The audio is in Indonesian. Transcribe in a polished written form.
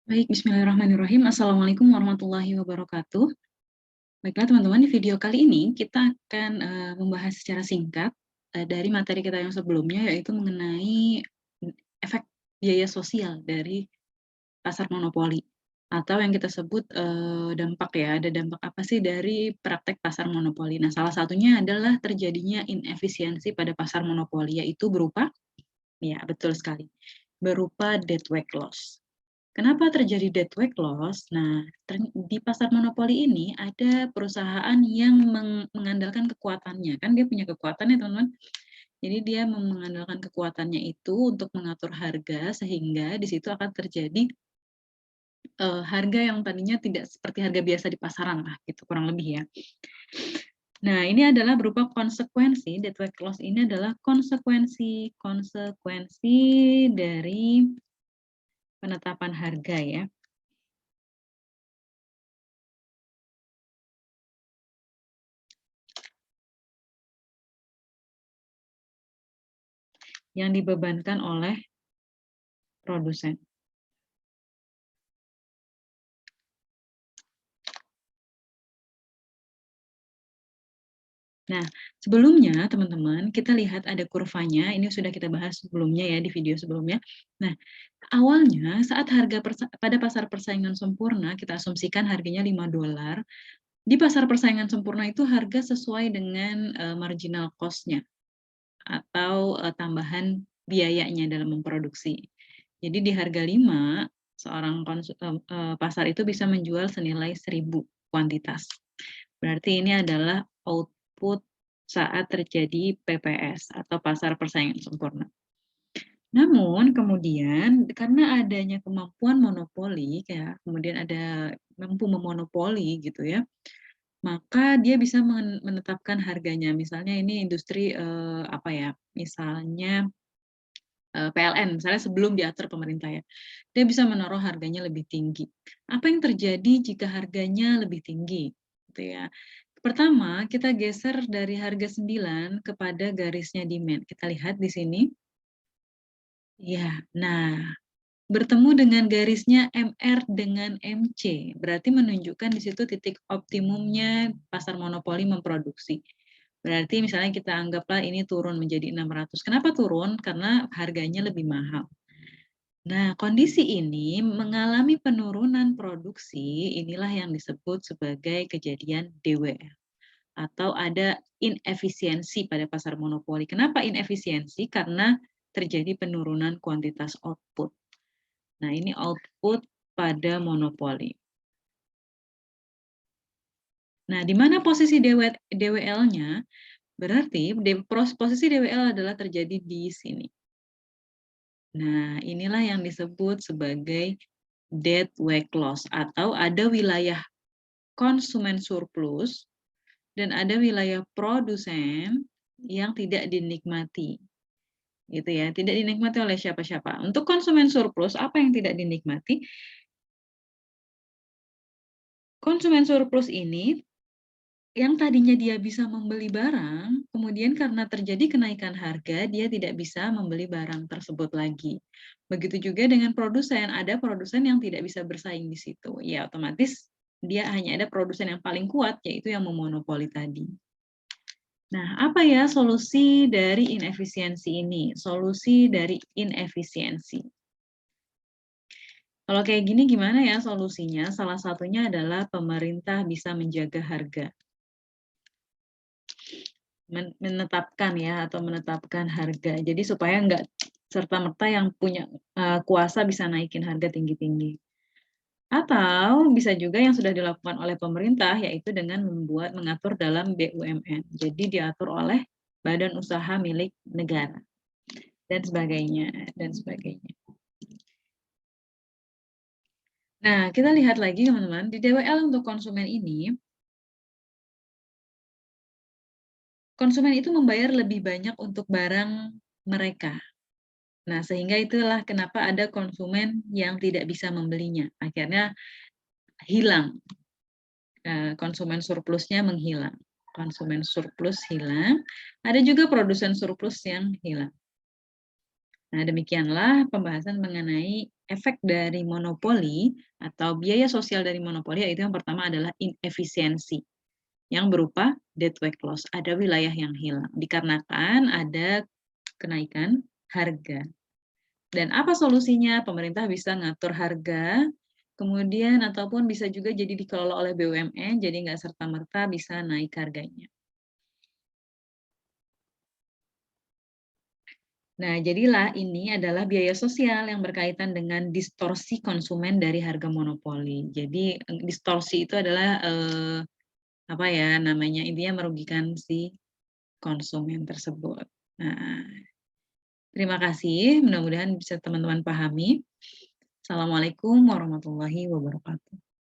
Baik, bismillahirrahmanirrahim. Assalamualaikum warahmatullahi wabarakatuh. Baiklah teman-teman, di video kali ini kita akan membahas secara singkat dari materi kita yang sebelumnya, yaitu mengenai efek biaya sosial dari pasar monopoli atau yang kita sebut dampak ya. Ada dampak apa sih dari praktek pasar monopoli? Nah, salah satunya adalah terjadinya inefisiensi pada pasar monopoli, yaitu berupa, ya betul sekali, berupa dead weight loss. Kenapa terjadi dead weight loss? Nah, di pasar monopoli ini ada perusahaan yang mengandalkan kekuatannya, kan dia punya kekuatan ya teman-teman. Jadi dia mengandalkan kekuatannya itu untuk mengatur harga sehingga di situ akan terjadi harga yang tadinya tidak seperti harga biasa di pasaran lah, gitu kurang lebih ya. Nah, ini adalah berupa konsekuensi, dead weight loss ini adalah konsekuensi dari penetapan harga ya. Yang dibebankan oleh produsen. Nah, sebelumnya teman-teman, kita lihat ada kurvanya, ini sudah kita bahas sebelumnya ya, di video sebelumnya. Nah, awalnya saat harga pada pasar persaingan sempurna, kita asumsikan harganya $5, di pasar persaingan sempurna itu harga sesuai dengan marginal cost-nya, atau tambahan biayanya dalam memproduksi. Jadi di harga 5, seorang pasar itu bisa menjual senilai 1.000 kuantitas. Berarti ini adalah output saat terjadi PPS atau pasar persaingan sempurna. Namun kemudian karena adanya kemampuan monopoli, kayak kemudian ada mampu memonopoli gitu ya, maka dia bisa menetapkan harganya. Misalnya ini industri apa ya? Misalnya PLN, misalnya sebelum diatur pemerintah ya, dia bisa menaruh harganya lebih tinggi. Apa yang terjadi jika harganya lebih tinggi? Gitu ya. Pertama, kita geser dari harga 9 kepada garisnya demand. Kita lihat di sini. Ya, nah, bertemu dengan garisnya MR dengan MC. Berarti menunjukkan di situ titik optimumnya pasar monopoli memproduksi. Berarti misalnya kita anggaplah ini turun menjadi 600. Kenapa turun? Karena harganya lebih mahal. Nah, kondisi ini mengalami penurunan produksi, inilah yang disebut sebagai kejadian DWL. Atau ada inefisiensi pada pasar monopoli. Kenapa inefisiensi? Karena terjadi penurunan kuantitas output. Nah, ini output pada monopoli. Nah, di mana posisi DWL-nya? Berarti posisi DWL adalah terjadi di sini. Nah, inilah yang disebut sebagai dead weight loss, atau ada wilayah konsumen surplus dan ada wilayah produsen yang tidak dinikmati. Gitu ya, tidak dinikmati oleh siapa-siapa. Untuk konsumen surplus, apa yang tidak dinikmati? Konsumen surplus ini yang tadinya dia bisa membeli barang, kemudian karena terjadi kenaikan harga, dia tidak bisa membeli barang tersebut lagi. Begitu juga dengan produsen, ada produsen yang tidak bisa bersaing di situ. Ya, otomatis dia hanya ada produsen yang paling kuat, yaitu yang memonopoli tadi. Nah, apa ya solusi dari inefisiensi ini? Solusi dari inefisiensi. Kalau kayak gini gimana ya solusinya? Salah satunya adalah pemerintah bisa menjaga harga. Menetapkan ya, atau menetapkan harga. Jadi supaya nggak serta-merta yang punya kuasa bisa naikin harga tinggi-tinggi. Atau bisa juga yang sudah dilakukan oleh pemerintah, yaitu dengan mengatur dalam BUMN. Jadi diatur oleh badan usaha milik negara dan sebagainya dan sebagainya. Nah, kita lihat lagi teman-teman, di DWL untuk konsumen ini, konsumen itu membayar lebih banyak untuk barang mereka. Nah, sehingga itulah kenapa ada konsumen yang tidak bisa membelinya. Akhirnya hilang, konsumen surplusnya menghilang. Konsumen surplus hilang, ada juga produsen surplus yang hilang. Nah, demikianlah pembahasan mengenai efek dari monopoli atau biaya sosial dari monopoli yaitu yang pertama adalah inefisiensi yang berupa dead weight loss, ada wilayah yang hilang dikarenakan ada kenaikan harga. Dan apa solusinya? Pemerintah bisa ngatur harga, kemudian ataupun bisa juga jadi dikelola oleh BUMN, jadi nggak serta-merta bisa naik harganya. Nah, jadilah ini adalah biaya sosial yang berkaitan dengan distorsi konsumen dari harga monopoli. Jadi, distorsi itu adalah, apa ya namanya, intinya merugikan si konsumen tersebut. Nah, terima kasih, mudah-mudahan bisa teman-teman pahami. Assalamualaikum warahmatullahi wabarakatuh.